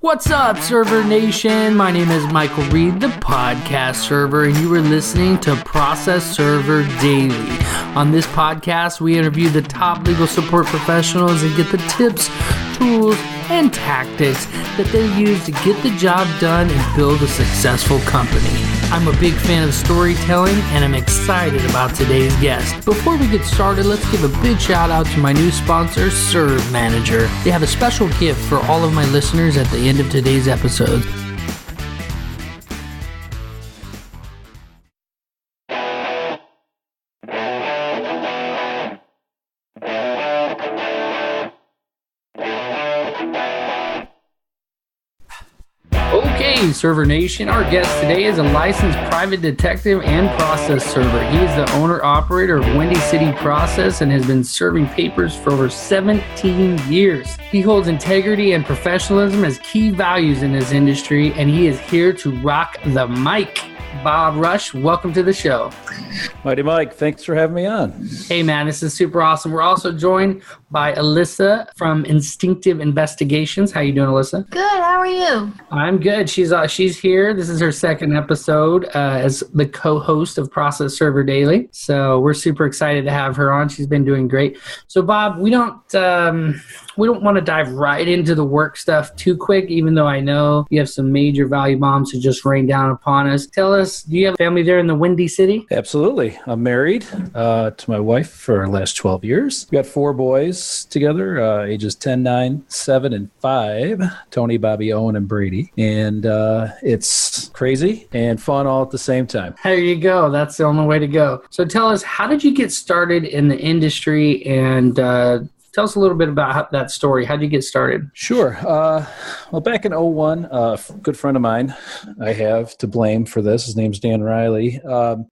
What's up, Server Nation? My name is Michael Reed, the podcast server, and you are listening to Process Server Daily. On this podcast, we interview the top legal support professionals and get the tips, tools, and tactics that they use to get the job done and build a successful company. I'm a big fan of storytelling, and I'm excited about today's guest. Before we get started, let's give a big shout out to my new sponsor, Serve Manager. They have a special gift for all of my listeners at the end of today's episode. Okay, Server Nation, our guest today is a licensed private detective and process server. He is the owner-operator of Windy City Process and has been serving papers for over 17 years. He holds integrity and professionalism as key values in his industry, and he is here to rock the mic. Bob Rush, welcome to the show. Mighty Mike, thanks for having me on. Hey man, this is super awesome. We're also joined by Alyssa from Instinctive Investigations. How you doing, Alyssa? Good, how are you? I'm good. She's here. This is her second episode as the co-host of Process Server Daily. So we're super excited to have her on. She's been doing great. So Bob, we don't want to dive right into the work stuff too quick, even though I know you have some major value bombs to just rain down upon us. Tell us, do you have a family there in the Windy City? Absolutely. I'm married to my wife for the last 12 years. We got 4 boys together, ages 10, 9, 7, and 5, Tony, Bobby, Owen, and Brady. And it's crazy and fun all at the same time. There you go. That's the only way to go. So tell us, how did you get started in the industry, and tell us a little bit about that story. How did you get started? Sure. Well, back in 2001, a good friend of mine I have to blame for this. His name's Dan Riley.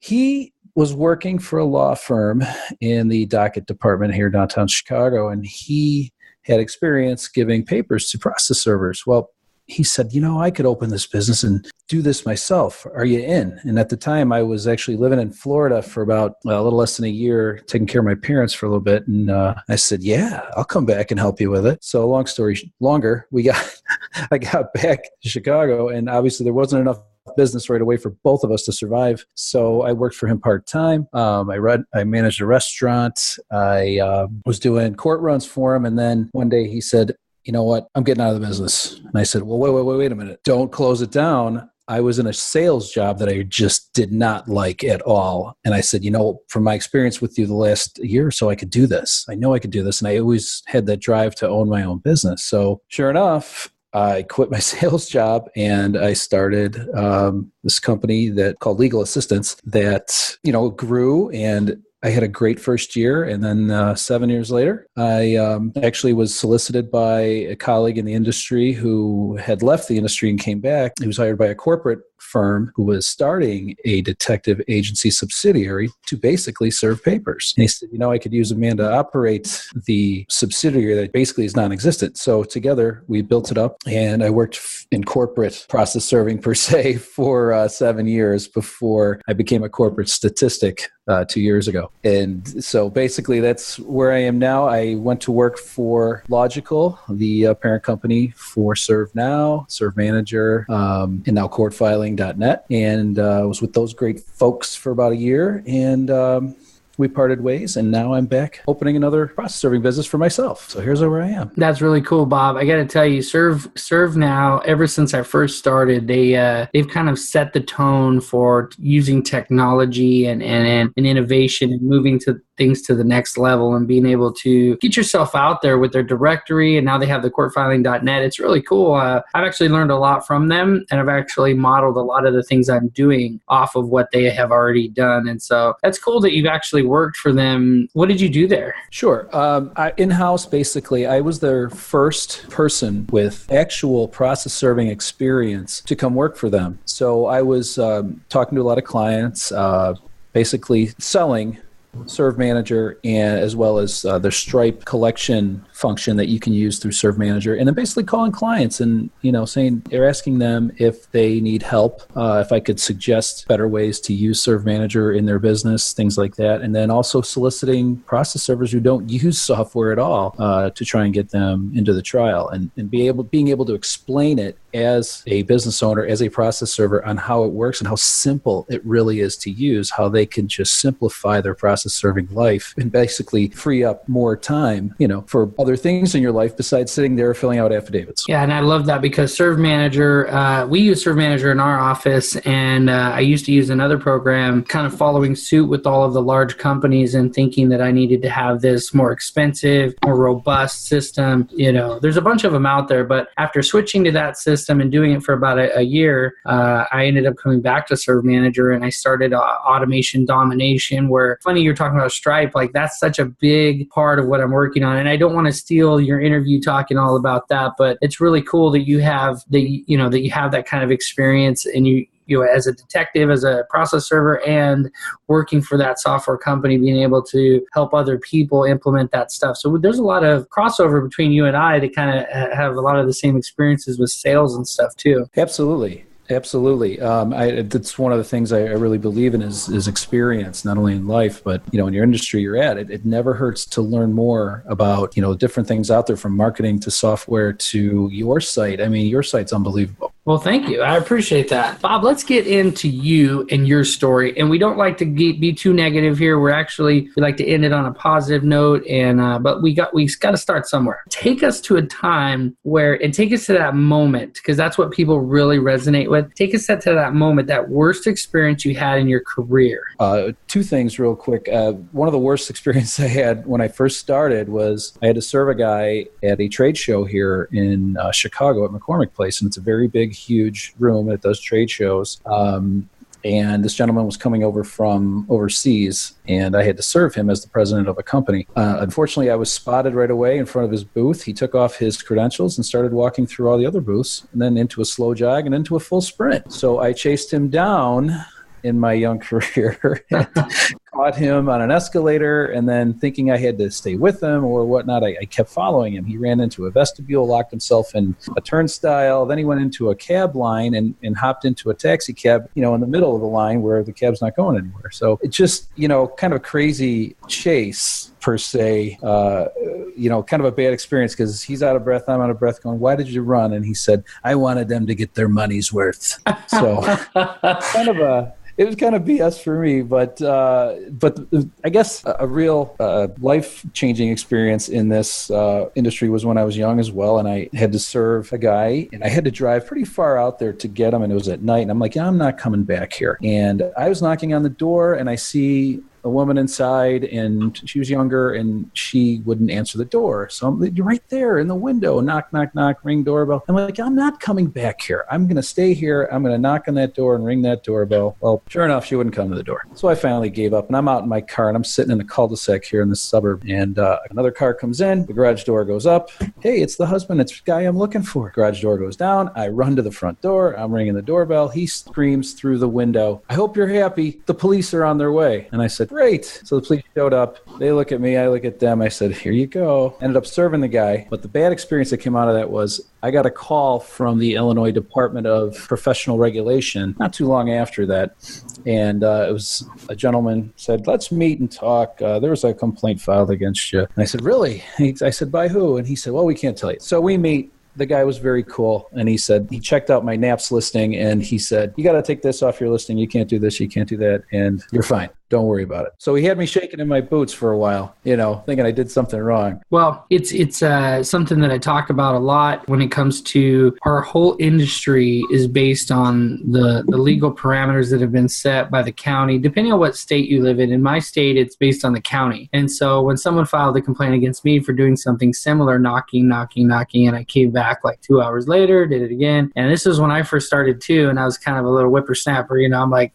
He was working for a law firm in the docket department here downtown Chicago, and he had experience giving papers to process servers. Well, he said, I could open this business and do this myself. Are you in? And at the time, I was actually living in Florida for about a little less than a year, taking care of my parents for a little bit. And I said, yeah, I'll come back and help you with it. So long story longer, I got back to Chicago, and obviously there wasn't enough business right away for both of us to survive. So I worked for him part-time. I managed a restaurant. I was doing court runs for him. And then one day he said, you know what, I'm getting out of the business. And I said, well, wait a minute. Don't close it down. I was in a sales job that I just did not like at all. And I said, from my experience with you the last year or so, I could do this. I know I could do this. And I always had that drive to own my own business. So sure enough, I quit my sales job and I started this company called Legal Assistance that, grew, and I had a great first year. And then 7 years later, I actually was solicited by a colleague in the industry who had left the industry and came back. He was hired by a corporate firm who was starting a detective agency subsidiary to basically serve papers. And he said, I could use a man to operate the subsidiary that basically is non-existent. So together we built it up, and I worked in corporate process serving per se for 7 years before I became a corporate statistic 2 years ago. And so basically that's where I am now. I went to work for Logical, the parent company for ServeNow, Serve Manager, and now CourtFiling.net, and was with those great folks for about a year, and we parted ways, and now I'm back opening another process serving business for myself. So here's where I am. That's really cool, Bob. I got to tell you, ServeNow, ever since I first started, they've kind of set the tone for using technology and innovation and moving things to the next level and being able to get yourself out there with their directory. And now they have the CourtFiling.net. It's really cool. I've actually learned a lot from them, and I've actually modeled a lot of the things I'm doing off of what they have already done. And so that's cool that you've actually worked for them. What did you do there? Sure. In-house, basically, I was their first person with actual process serving experience to come work for them. So I was talking to a lot of clients, basically selling Serve Manager, and as well as their Stripe collection function that you can use through Serve Manager, and then basically calling clients and saying they're asking them if they need help, if I could suggest better ways to use Serve Manager in their business, things like that, and then also soliciting process servers who don't use software at all to try and get them into the trial, and being able to explain it as a business owner, as a process server, on how it works and how simple it really is to use, how they can just simplify their process serving life and basically free up more time, for other things in your life besides sitting there filling out affidavits. Yeah, and I love that because Serve Manager, we use Serve Manager in our office, and I used to use another program kind of following suit with all of the large companies and thinking that I needed to have this more expensive, more robust system. There's a bunch of them out there, but after switching to that system and doing it for about a year, I ended up coming back to Serve Manager, and I started automation domination, where, funny you're talking about Stripe, like that's such a big part of what I'm working on. And I don't want to steal your interview talking all about that, but it's really cool that you have that kind of experience, and you as a detective, as a process server, and working for that software company, being able to help other people implement that stuff. So there's a lot of crossover between you and I that kind of have a lot of the same experiences with sales and stuff too. Absolutely. That's one of the things I really believe in is experience, not only in life, but, in your industry you're at. It never hurts to learn more about, different things out there, from marketing to software to your site. I mean, your site's unbelievable. Well, thank you. I appreciate that. Bob, let's get into you and your story. And we don't like to be too negative here. We like to end it on a positive note, but we got to start somewhere. Take us to a time and take us to that moment, because that's what people really resonate with. Take us to that moment, that worst experience you had in your career. Two things real quick. One of the worst experiences I had when I first started was I had to serve a guy at a trade show here in Chicago at McCormick Place, and it's a very big, huge room that does trade shows. And this gentleman was coming over from overseas, and I had to serve him as the president of a company. Unfortunately, I was spotted right away in front of his booth. He took off his credentials and started walking through all the other booths, and then into a slow jog and into a full sprint. So I chased him down in my young career, caught him on an escalator, and then thinking I had to stay with him or whatnot, I kept following him. He ran into a vestibule, locked himself in a turnstile. Then he went into a cab line and hopped into a taxi cab, in the middle of the line where the cab's not going anywhere. So it's just, kind of a crazy chase per se, kind of a bad experience, because he's out of breath, I'm out of breath, going, "Why did you run?" And he said, "I wanted them to get their money's worth." So it was kind of BS for me, but I guess a real life-changing experience in this industry was when I was young as well, and I had to serve a guy, and I had to drive pretty far out there to get him, and it was at night, and I'm like, I'm not coming back here. And I was knocking on the door, and I see a woman inside, and she was younger, and she wouldn't answer the door. So I'm right there in the window, knock, knock, knock, ring doorbell. I'm like, I'm not coming back here. I'm going to stay here. I'm going to knock on that door and ring that doorbell. Well, sure enough, she wouldn't come to the door. So I finally gave up, and I'm out in my car, and I'm sitting in the cul-de-sac here in the suburb, and another car comes in. The garage door goes up. Hey, it's the husband. It's the guy I'm looking for. Garage door goes down. I run to the front door. I'm ringing the doorbell. He screams through the window, "I hope you're happy. The police are on their way." And I said, "Great." So the police showed up. They look at me. I look at them. I said, "Here you go." Ended up serving the guy. But the bad experience that came out of that was I got a call from the Illinois Department of Professional Regulation not too long after that. And it was a gentleman said, "Let's meet and talk. There was a complaint filed against you." And I said, "Really?" I said, "By who?" And he said, "Well, we can't tell you." So we meet. The guy was very cool, and he said, he checked out my NAPS listing, and he said, "You got to take this off your listing. You can't do this, you can't do that, and you're fine. Don't worry about it." So he had me shaking in my boots for a while, thinking I did something wrong. Well, it's something that I talk about a lot when it comes to our whole industry is based on the legal parameters that have been set by the county, depending on what state you live in. In my state, it's based on the county. And so when someone filed a complaint against me for doing something similar, knocking, and I came back like 2 hours later, did it again. And this is when I first started too, and I was kind of a little whippersnapper. I'm like,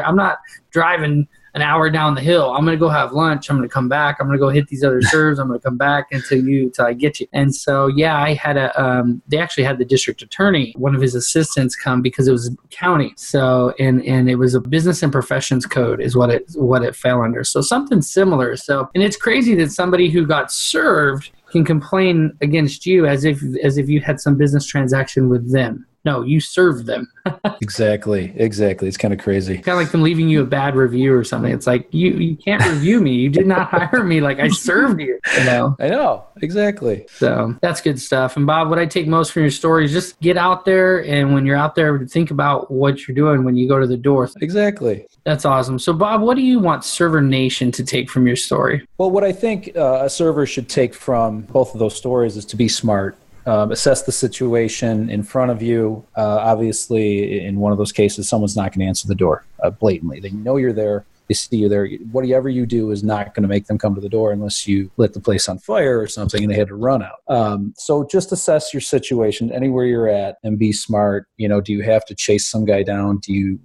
I'm not driving an hour down the hill. I'm going to go have lunch. I'm going to come back. I'm going to go hit these other serves. I'm going to come back until I get you. And so, yeah, I had they actually had the district attorney, one of his assistants, come because it was county. So, and it was a business and professions code is what it fell under. So something similar. So, and it's crazy that somebody who got served can complain against you as if you had some business transaction with them. No, you served them. Exactly. It's kind of crazy. Kind of like them leaving you a bad review or something. It's like, you can't review me. You did not hire me. Like, I served you, you know? I know. Exactly. So that's good stuff. And Bob, what I take most from your story is just get out there. And when you're out there, think about what you're doing when you go to the door. Exactly. That's awesome. So Bob, what do you want Server Nation to take from your story? Well, what I think a server should take from both of those stories is to be smart. Assess the situation in front of you. Obviously, in one of those cases, someone's not going to answer the door blatantly. They know you're there. They see you there. Whatever you do is not going to make them come to the door unless you lit the place on fire or something and they had to run out. So just assess your situation anywhere you're at and be smart. You know, do you have to chase some guy down?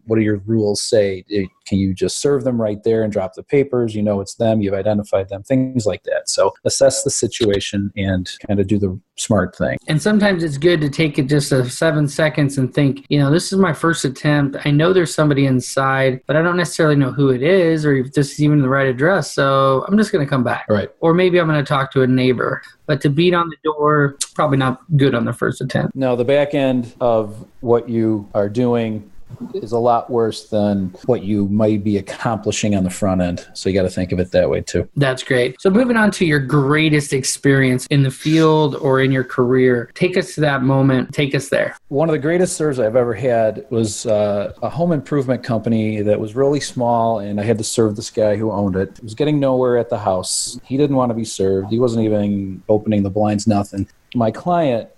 What do your rules say? Can you just serve them right there and drop the papers? You know it's them. You've identified them. Things like that. So assess the situation and kind of do the smart thing. And sometimes it's good to take it just 7 seconds and think, you know, this is my first attempt. I know there's somebody inside, but I don't necessarily know who it is or if this is even the right address. So I'm just going to come back. Right. Or maybe I'm going to talk to a neighbor. But to beat on the door, probably not good on the first attempt. No, the back end of what you are doing is a lot worse than what you might be accomplishing on the front end. So you got to think of it that way too. That's great. So moving on to your greatest experience in the field or in your career, take us to that moment. Take us there. One of the greatest serves I've ever had was a home improvement company that was really small, and I had to serve this guy who owned it. He was getting nowhere at the house. He didn't want to be served. He wasn't even opening the blinds, nothing. My client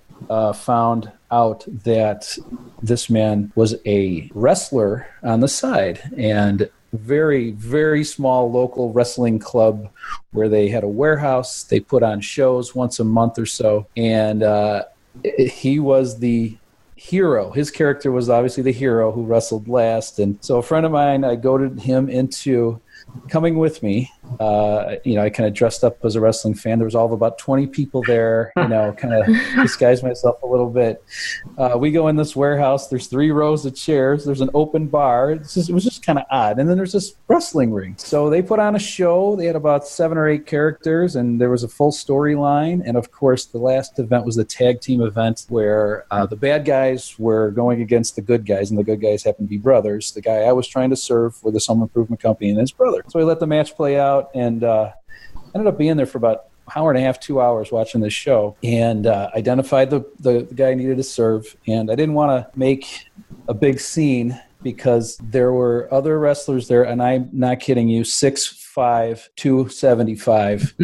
found out that this man was a wrestler on the side, and very, very small local wrestling club where they had a warehouse. They put on shows once a month or so, and he was the hero. His character was obviously the hero who wrestled last. And so a friend of mine, I goaded him into coming with me. I kind of dressed up as a wrestling fan. There was all of about 20 people there, kind of disguised myself a little bit. We go in this warehouse. There's 3 rows of chairs. There's an open bar. It was just kind of odd. And then there's this wrestling ring. So they put on a show. They had about 7 or 8 characters, and there was a full storyline. And of course, the last event was the tag team event where the bad guys were going against the good guys, and the good guys happened to be brothers. The guy I was trying to serve for this home improvement company and his brother. So we let the match play out, and ended up being there for about an hour and a half, 2 hours watching this show, and identified the guy I needed to serve. And I didn't want to make a big scene because there were other wrestlers there, and I'm not kidding you, 6'5", 275,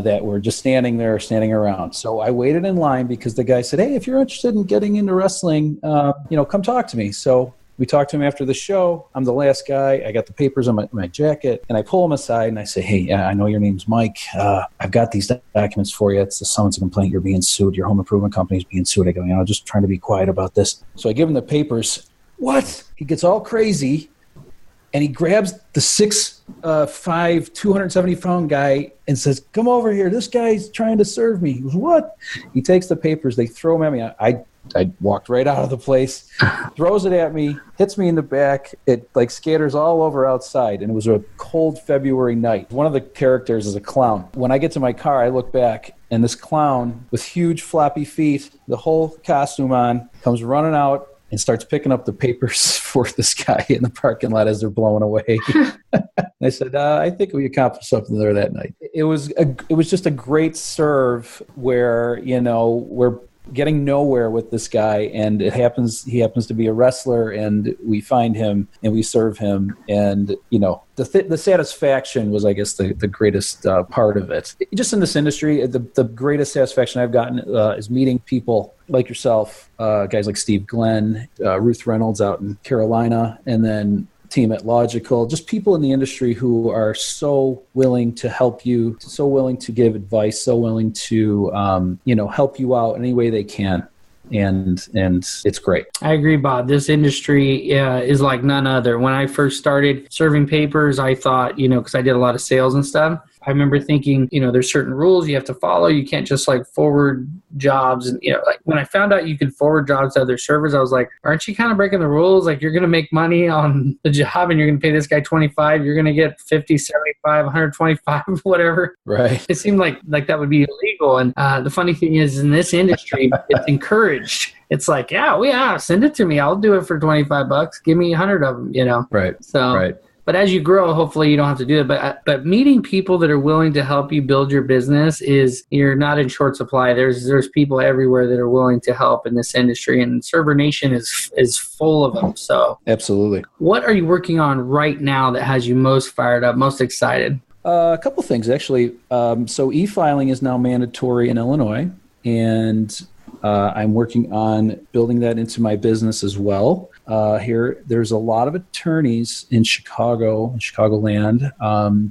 that were just standing around. So I waited in line because the guy said, "Hey, if you're interested in getting into wrestling, come talk to me." So we talked to him after the show. I'm the last guy. I got the papers on my jacket, and I pull him aside and I say, "Hey, I know your name's Mike. I've got these documents for you. It's someone's complaint. You're being sued. Your home improvement company's being sued." I go, just trying to be quiet about this. So I give him the papers. What? He gets all crazy, and he grabs the 6'5", 270-pound guy and says, "Come over here. This guy's trying to serve me." He goes, "What?" He takes the papers. They throw them at me. I walked right out of the place, throws it at me, hits me in the back. It scatters all over outside, and it was a cold February night. One of the characters is a clown. When I get to my car, I look back, and this clown with huge floppy feet, the whole costume on, comes running out and starts picking up the papers for this guy in the parking lot as they're blowing away. I said, I think we accomplished something there that night. It was just a great serve where, we're getting nowhere with this guy, and he happens to be a wrestler, and we find him and we serve him, and the satisfaction was, I guess, the greatest part of it. Just in this industry, the greatest satisfaction I've gotten is meeting people like yourself, guys like Steve Glenn, Ruth Reynolds out in Carolina, and then team at Logical, just people in the industry who are so willing to help you, so willing to give advice, so willing to, help you out any way they can. and it's great. I agree, Bob. This industry is like none other. When I first started serving papers, I thought, because I did a lot of sales and stuff, I remember thinking, there's certain rules you have to follow. You can't just like forward jobs. And, like when I found out you could forward jobs to other servers, I was like, aren't you kind of breaking the rules? Like you're going to make money on the job and you're going to pay this guy 25, you're going to get 50, 75, 125, whatever. Right. It seemed like that would be illegal. And the funny thing is in this industry, it's encouraged. It's like, yeah, send it to me. I'll do it for $25. Give me 100 of them, Right. So, right. But as you grow, hopefully you don't have to do it. But meeting people that are willing to help you build your business you're not in short supply. There's people everywhere that are willing to help in this industry, and Server Nation is full of them. So absolutely. What are you working on right now that has you most fired up, most excited? A couple things actually. So e-filing is now mandatory in Illinois, and I'm working on building that into my business as well. Here, there's a lot of attorneys in Chicagoland,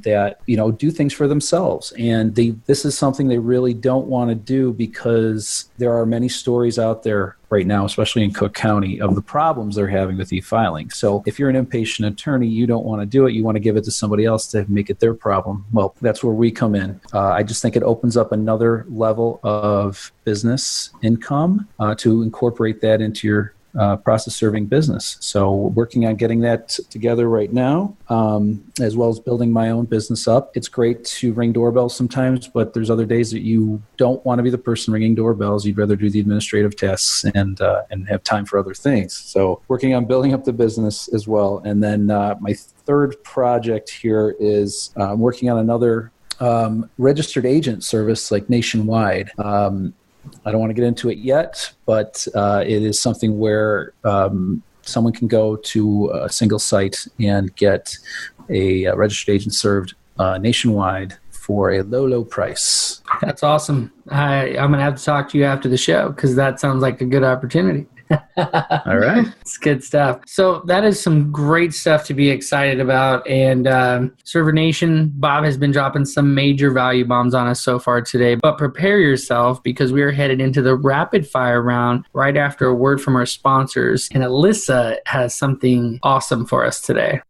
that, do things for themselves. And this is something they really don't want to do because there are many stories out there right now, especially in Cook County, of the problems they're having with e-filing. So if you're an impatient attorney, you don't want to do it. You want to give it to somebody else to make it their problem. Well, that's where we come in. I just think it opens up another level of business income to incorporate that into your process serving business. So working on getting that together right now, as well as building my own business up. It's great to ring doorbells sometimes, but there's other days that you don't want to be the person ringing doorbells. You'd rather do the administrative tasks and have time for other things. So working on building up the business as well. And then my third project here is working on another registered agent service like nationwide. I don't want to get into it yet, but it is something where someone can go to a single site and get a registered agent served nationwide for a low price. That's awesome. I'm going to have to talk to you after the show because that sounds like a good opportunity. All right. It's good stuff. So that is some great stuff to be excited about. And Server Nation, Bob has been dropping some major value bombs on us so far today. But prepare yourself because we are headed into the rapid fire round right after a word from our sponsors. And Alyssa has something awesome for us today.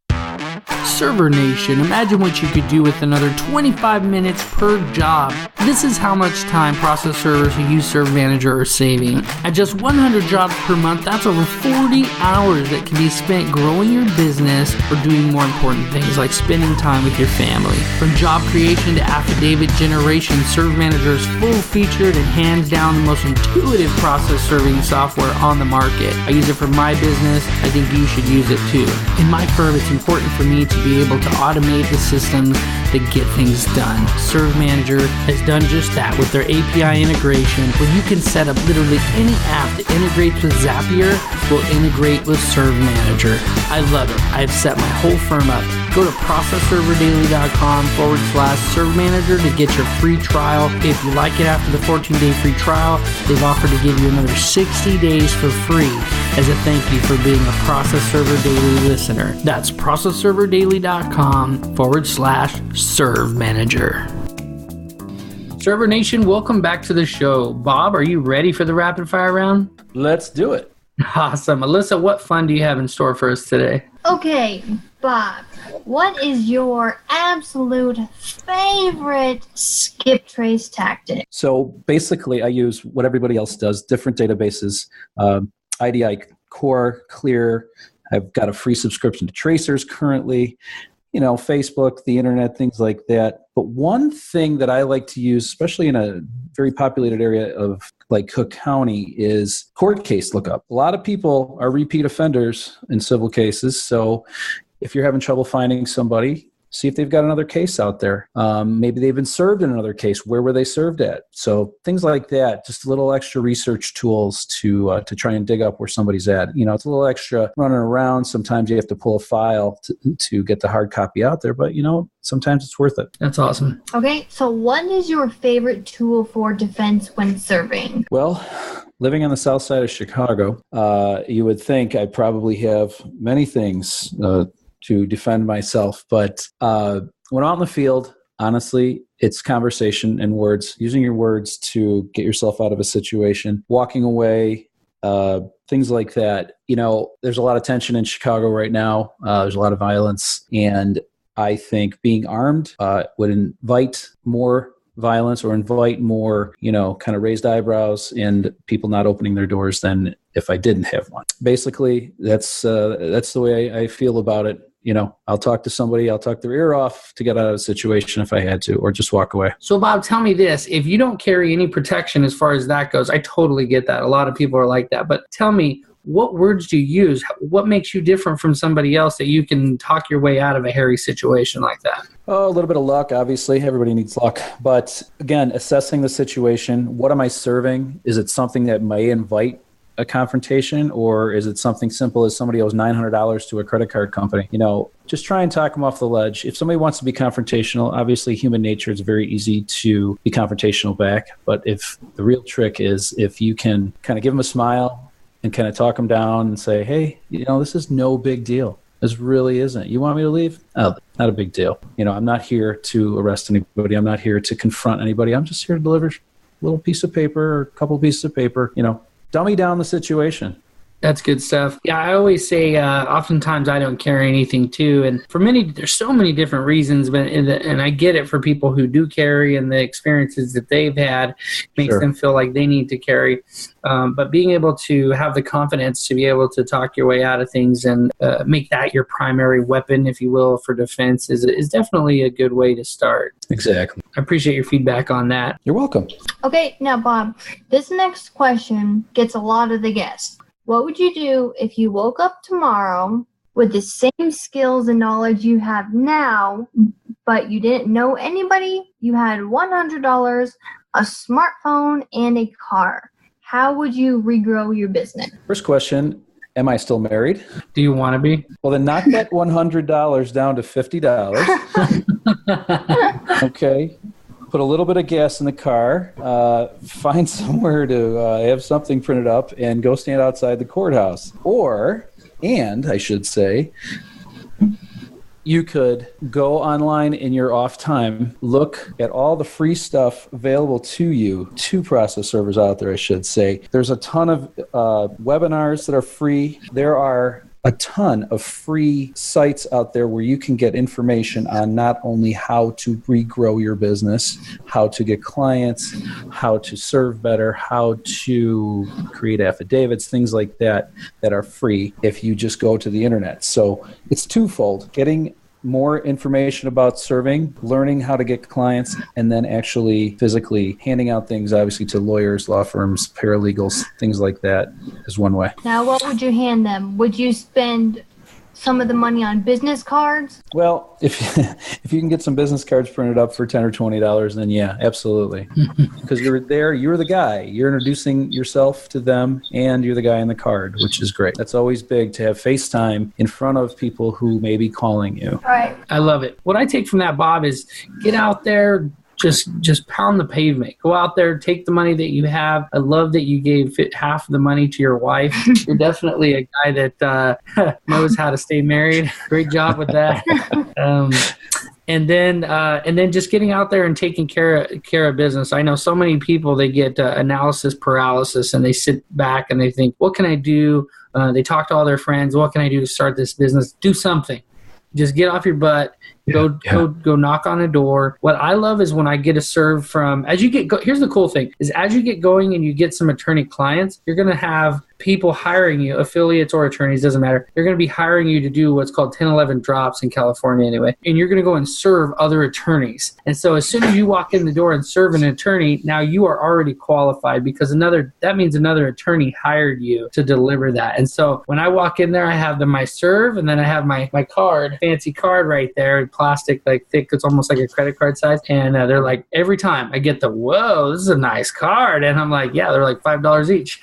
Server Nation, imagine what you could do with another 25 minutes per job. This is how much time process servers who use Server Manager are saving. At just 100 jobs per month, that's over 40 hours that can be spent growing your business or doing more important things like spending time with your family. From job creation to affidavit generation, Server Manager is full-featured and hands down the most intuitive process serving software on the market. I use it for my business. I think you should use it too. In my firm, it's important for me to be able to automate the systems that get things done. Serve Manager has done just that with their API integration, where you can set up literally any app that integrates with Zapier will integrate with Serve Manager. I love it. I've set my whole firm up. Go to processserverdaily.com/Serve Manager to get your free trial. If you like it after the 14-day free trial, they've offered to give you another 60 days for free as a thank you for being a Process Server Daily listener. That's processserverdaily.com/Serve Manager. Server Nation, welcome back to the show. Bob, are you ready for the rapid fire round? Let's do it. Awesome. Alyssa, what fun do you have in store for us today? Okay, Bob, what is your absolute favorite skip trace tactic? So basically, I use what everybody else does, different databases, IDI Core, Clear. I've got a free subscription to Tracers currently, Facebook, the internet, things like that. But one thing that I like to use, especially in a very populated area of like Cook County, is court case lookup. A lot of people are repeat offenders in civil cases. So if you're having trouble finding somebody, see if they've got another case out there. Maybe they've been served in another case. Where were they served at? So things like that, just little extra research tools to try and dig up where somebody's at. It's a little extra running around. Sometimes you have to pull a file to get the hard copy out there, but sometimes it's worth it. That's awesome. Okay, so what is your favorite tool for defense when serving? Well, living on the south side of Chicago, you would think I probably have many things to defend myself. But when out in the field, honestly, it's conversation and words, using your words to get yourself out of a situation, walking away things like that. There's a lot of tension in Chicago right now. There's a lot of violence, and I think being armed would invite more violence or invite more, kind of raised eyebrows and people not opening their doors than if I didn't have one. Basically, that's the way I feel about it. I'll talk to somebody, I'll talk their ear off to get out of a situation if I had to, or just walk away. So Bob, tell me this, if you don't carry any protection as far as that goes, I totally get that. A lot of people are like that, but tell me, what words do you use? What makes you different from somebody else that you can talk your way out of a hairy situation like that? Oh, a little bit of luck, obviously. Everybody needs luck. But again, assessing the situation, what am I serving? Is it something that may invite a confrontation, or is it something simple as somebody owes $900 to a credit card company? Just try and talk them off the ledge. If somebody wants to be confrontational, obviously human nature, it's very easy to be confrontational back. But if the real trick is if you can kind of give them a smile and kind of talk them down and say, hey, this is no big deal. This really isn't. You want me to leave? Oh, not a big deal. I'm not here to arrest anybody. I'm not here to confront anybody. I'm just here to deliver a little piece of paper or a couple pieces of paper. Dummy down the situation. That's good stuff. Yeah, I always say oftentimes I don't carry anything too. And for many, there's so many different reasons, but and I get it for people who do carry and the experiences that they've had makes them feel like they need to carry. But being able to have the confidence to be able to talk your way out of things and make that your primary weapon, if you will, for defense is definitely a good way to start. Exactly. I appreciate your feedback on that. You're welcome. Okay, now Bob, this next question gets a lot of the guests. What would you do if you woke up tomorrow with the same skills and knowledge you have now, but you didn't know anybody? You had $100, a smartphone, and a car. How would you regrow your business? First question, am I still married? Do you want to be? Well, then knock that $100 down to $50. Okay. Put a little bit of gas in the car, find somewhere to have something printed up, and go stand outside the courthouse. I should say, you could go online in your off time, look at all the free stuff available to you, to process servers out there, I should say. There's a ton of webinars that are free. There are a ton of free sites out there where you can get information on not only how to regrow your business, how to get clients, how to serve better, how to create affidavits, things like that are free if you just go to the internet. So it's twofold: getting more information about serving, learning how to get clients, and then actually physically handing out things, obviously, to lawyers, law firms, paralegals, things like that is one way. Now, what would you hand them? Would you spend some of the money on business cards? Well, if you can get some business cards printed up for $10 or $20, then yeah, absolutely. Because you're the guy. You're introducing yourself to them, and you're the guy in the card, which is great. That's always big, to have FaceTime in front of people who may be calling you. All right. I love it. What I take from that, Bob, is get out there, just pound the pavement. Go out there, take the money that you have. I love that you gave half of the money to your wife. You're definitely a guy that knows how to stay married. Great job with that. And then just getting out there and taking care of business. I know so many people, they get analysis paralysis, and they sit back and they think, what can I do? They talk to all their friends. What can I do to start this business? Do something. Just get off your butt. Go knock on a door. What I love is when I get a serve from, here's the cool thing, is as you get going and you get some attorney clients, you're going to have people hiring you, affiliates or attorneys, doesn't matter. They're going to be hiring you to do what's called 1011 drops in California anyway. And you're going to go and serve other attorneys. And so as soon as you walk in the door and serve an attorney, now you are already qualified, because that means another attorney hired you to deliver that. And so when I walk in there, I have my serve, and then I have my card, fancy card right there, plastic, like thick, it's almost like a credit card size. And they're like, every time I get whoa, this is a nice card. And I'm like, yeah, they're like $5 each.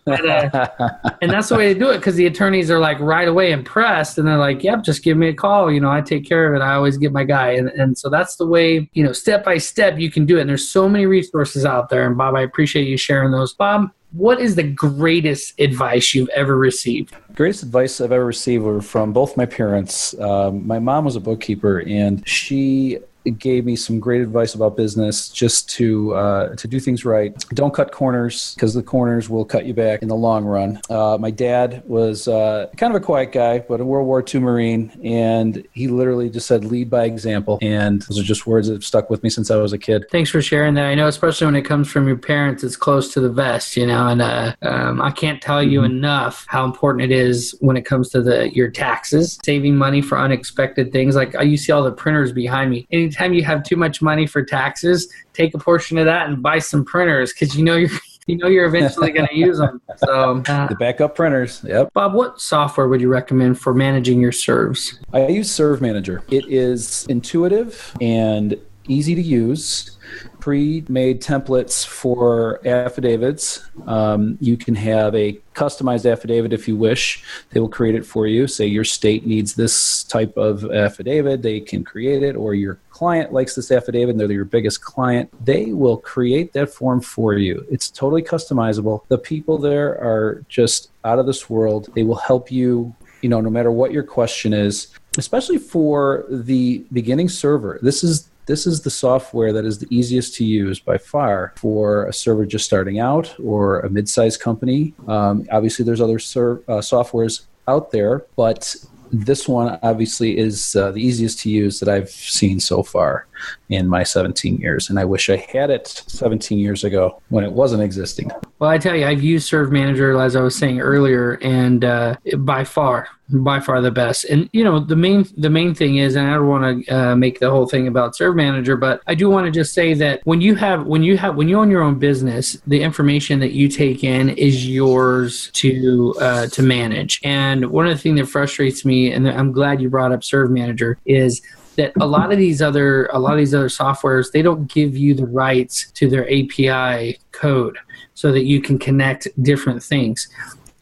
And that's the way to do it, because the attorneys are like right away impressed, and they're like, yep, just give me a call. I take care of it. I always get my guy. And so that's the way, step by step you can do it. And there's so many resources out there. And Bob, I appreciate you sharing those. Bob, what is the greatest advice you've ever received? Greatest advice I've ever received were from both my parents. My mom was a bookkeeper, and she gave me some great advice about business, just to do things right. Don't cut corners, because the corners will cut you back in the long run. My dad was kind of a quiet guy, but a World War II Marine, and he literally just said, lead by example. And those are just words that have stuck with me since I was a kid. Thanks for sharing that. I know, especially when it comes from your parents, it's close to the vest, and I can't tell you enough how important it is when it comes to your taxes, saving money for unexpected things. Like you see all the printers behind me. Anytime you have too much money for taxes, take a portion of that and buy some printers, because you're eventually going to use them. So the backup printers. Yep. Bob, what software would you recommend for managing your serves? I use Serve Manager. It is intuitive and easy to use. Pre-made templates for affidavits. You can have a customized affidavit if you wish. They will create it for you. Say your state needs this type of affidavit, they can create it, or your client likes this affidavit and they're your biggest client, they will create that form for you. It's totally customizable. The people there are just out of this world. They will help you, no matter what your question is, especially for the beginning server. This is the software that is the easiest to use by far for a server just starting out or a mid-sized company. Obviously, there's other softwares out there, but this one obviously is the easiest to use that I've seen so far in my 17 years. And I wish I had it 17 years ago when it wasn't existing. Well, I tell you, I've used Serve Manager, as I was saying earlier, and by far the best. And the main thing is, and I don't want to make the whole thing about Serve Manager, but I do want to just say that when you own your own business, the information that you take in is yours to manage. And one of the things that frustrates me, and I'm glad you brought up Serve Manager, is that a lot of these other softwares, they don't give you the rights to their API code so that you can connect different things.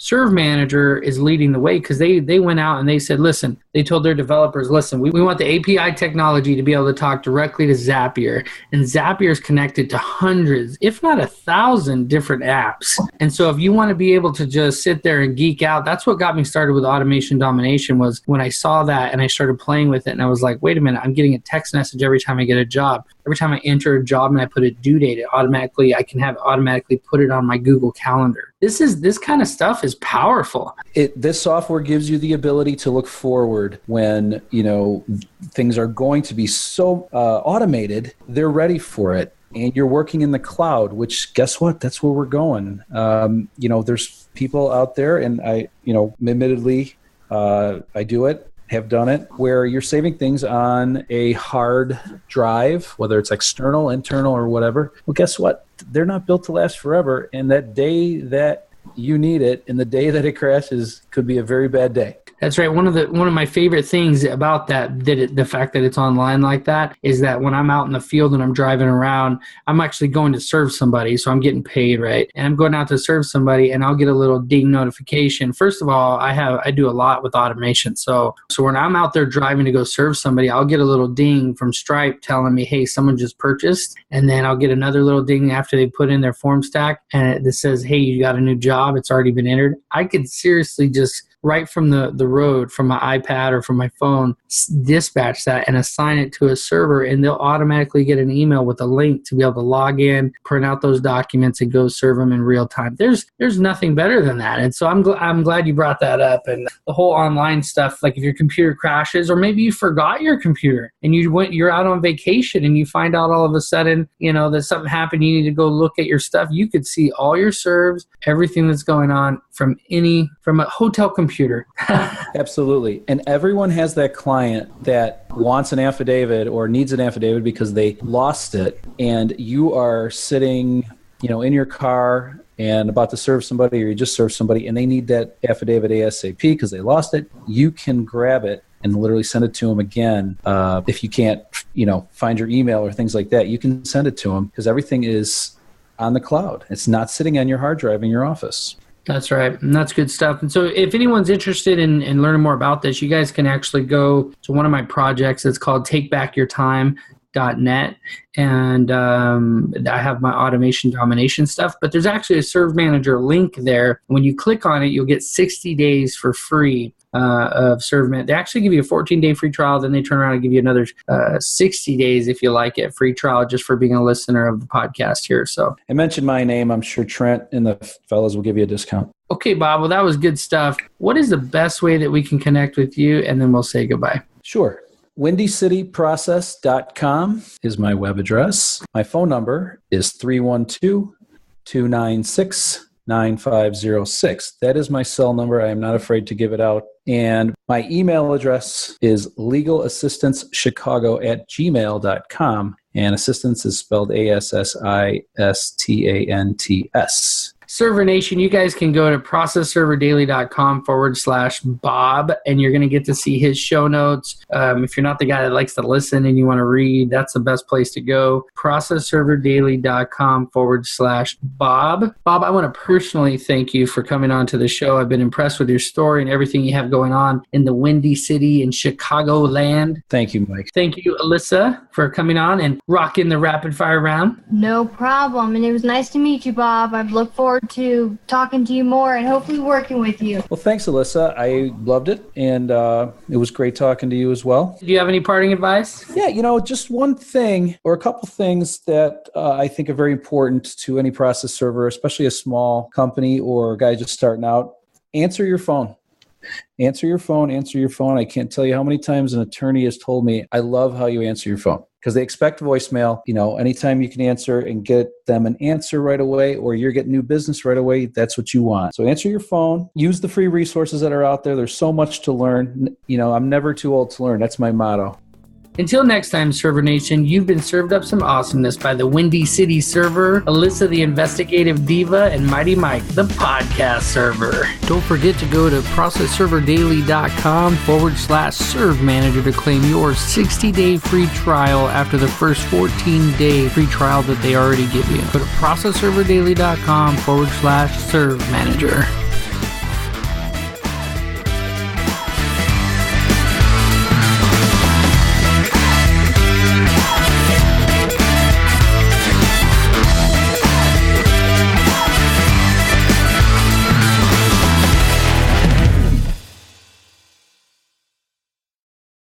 Serve Manager is leading the way because they went out and they said, listen, they told their developers, listen, we want the API technology to be able to talk directly to Zapier. And Zapier is connected to hundreds, if not 1,000 different apps. And so if you want to be able to just sit there and geek out, that's what got me started with automation domination, was when I saw that and I started playing with it. And I was like, wait a minute, I'm getting a text message every time I get a job. Every time I enter a job and I put a due date, I can have it automatically put it on my Google Calendar. This kind of stuff is powerful. This software gives you the ability to look forward when, things are going to be so automated, they're ready for it. And you're working in the cloud, which, guess what? That's where we're going. There's people out there, and admittedly, I do it, have done it, where you're saving things on a hard drive, whether it's external, internal, or whatever. Well, guess what? They're not built to last forever. And that day that you need it and the day that it crashes could be a very bad day. That's right. One of my favorite things about the fact that it's online like that, is that when I'm out in the field and I'm driving around, I'm actually going to serve somebody, so I'm getting paid, right? And I'm going out to serve somebody, and I'll get a little ding notification. First of all, I do a lot with automation, so when I'm out there driving to go serve somebody, I'll get a little ding from Stripe telling me, hey, someone just purchased, and then I'll get another little ding after they put in their form stack, and it says, hey, you got a new job. It's already been entered. I could seriously just right from the road, from my iPad or from my phone, dispatch that and assign it to a server, and they'll automatically get an email with a link to be able to log in, print out those documents, and go serve them in real time. There's nothing better than that. And so I'm glad you brought that up. And the whole online stuff, like if your computer crashes, or maybe you forgot your computer and you're out on vacation and you find out all of a sudden, that something happened, you need to go look at your stuff. You could see all your serves, everything that's going on from a hotel computer. Absolutely. And everyone has that client that wants an affidavit or needs an affidavit because they lost it, and you are sitting, in your car and about to serve somebody, or you just served somebody, and they need that affidavit ASAP because they lost it. You can grab it and literally send it to them again. If you can't, find your email or things like that, you can send it to them because everything is on the cloud. It's not sitting on your hard drive in your office. That's right. And that's good stuff. And so if anyone's interested in learning more about this, you guys can actually go to one of my projects. It's called takebackyourtime.net. And I have my automation domination stuff, but there's actually a Serve Manager link there. When you click on it, you'll get 60 days for free of ServeMan. They actually give you a 14-day free trial, then they turn around and give you another 60 days, if you like it, free trial just for being a listener of the podcast here. So, and mention my name. I'm sure Trent and the fellas will give you a discount. Okay, Bob. Well, that was good stuff. What is the best way that we can connect with you? And then we'll say goodbye. Sure. WindyCityProcess.com is my web address. My phone number is 312-296-9506. That is my cell number. I am not afraid to give it out. And my email address is legalassistancechicago@gmail.com. And assistance is spelled ASSISTANTS. Server Nation, you guys can go to processserverdaily.com/Bob, and you're going to get to see his show notes. If you're not the guy that likes to listen and you want to read, that's the best place to go. processserverdaily.com/Bob. Bob, I want to personally thank you for coming on to the show. I've been impressed with your story and everything you have going on in the Windy City in Chicagoland. Thank you, Mike. Thank you, Alyssa, for coming on and rocking the rapid fire round. No problem. And it was nice to meet you, Bob. I look forward to talking to you more and hopefully working with you. Well, thanks, Alyssa. I loved it, and it was great talking to you as well. Do you have any parting advice? Yeah, just one thing or a couple things that I think are very important to any process server, especially a small company or a guy just starting out. Answer your phone. Answer your phone. I can't tell you how many times an attorney has told me, I love how you answer your phone. Because they expect voicemail. Anytime you can answer and get them an answer right away, or you're getting new business right away, that's what you want. So answer your phone. Use the free resources that are out there. There's so much to learn. I'm never too old to learn. That's my motto. Until next time, Server Nation, you've been served up some awesomeness by the Windy City Server, Alyssa the Investigative Diva, and Mighty Mike, the Podcast Server. Don't forget to go to processserverdaily.com/serve manager to claim your 60-day free trial after the first 14-day free trial that they already give you. Go to processserverdaily.com/serve manager.